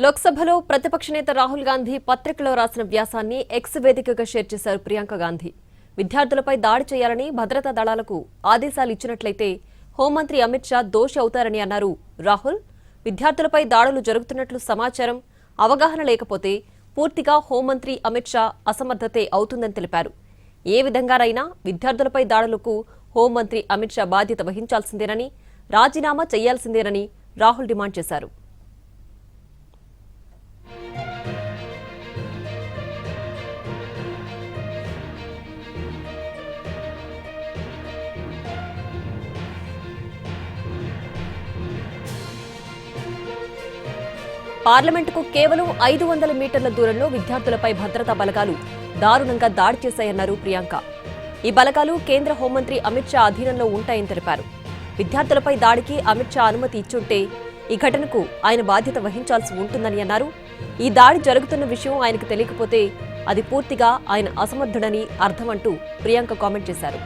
లోక్సభలో ప్రతిపక్ష నేత రాహుల్ గాంధీ పత్రికలో రాసిన వ్యాసాన్ని ఎక్స్ వేదికగా షేర్ చేశారు ప్రియాంక గాంధీ. విద్యార్థులపై దాడి చేయాలని భద్రతా దళాలకు ఆదేశాలు ఇచ్చినట్లయితే హోంమంత్రి అమిత్ షా దోషి అవుతారని అన్నారు రాహుల్. విద్యార్థులపై దాడులు జరుగుతున్నట్లు సమాచారం, అవగాహన లేకపోతే పూర్తిగా హోంమంత్రి అమిత్ షా అసమర్థతే అవుతుందని తెలిపారు. ఏ విధంగానైనా విద్యార్థులపై దాడులకు హోంమంత్రి అమిత్ షా బాధ్యత వహించాల్సిందేనని, రాజీనామా చేయాల్సిందేనని రాహుల్ డిమాండ్ చేశారు. పార్లమెంటుకు కేవలం 500 మీటర్ల దూరంలో విద్యార్థులపై భద్రతా బలగాలు దారుణంగా దాడి చేశాయన్నారు ప్రియాంక. ఈ బలగాలు కేంద్ర హోంమంత్రి అమిత్ షా అధీనంలో ఉంటాయని తెలిపారు. విద్యార్థులపై దాడికి అమిత్ షా అనుమతి ఇచ్చుంటే ఈ ఘటనకు ఆయన బాధ్యత వహించాల్సి ఉంటుందని అన్నారు. ఈ దాడి జరుగుతున్న విషయం ఆయనకు తెలియకపోతే అది పూర్తిగా ఆయన అసమర్థుడని అర్థమంటూ ప్రియాంక కామెంట్ చేశారు.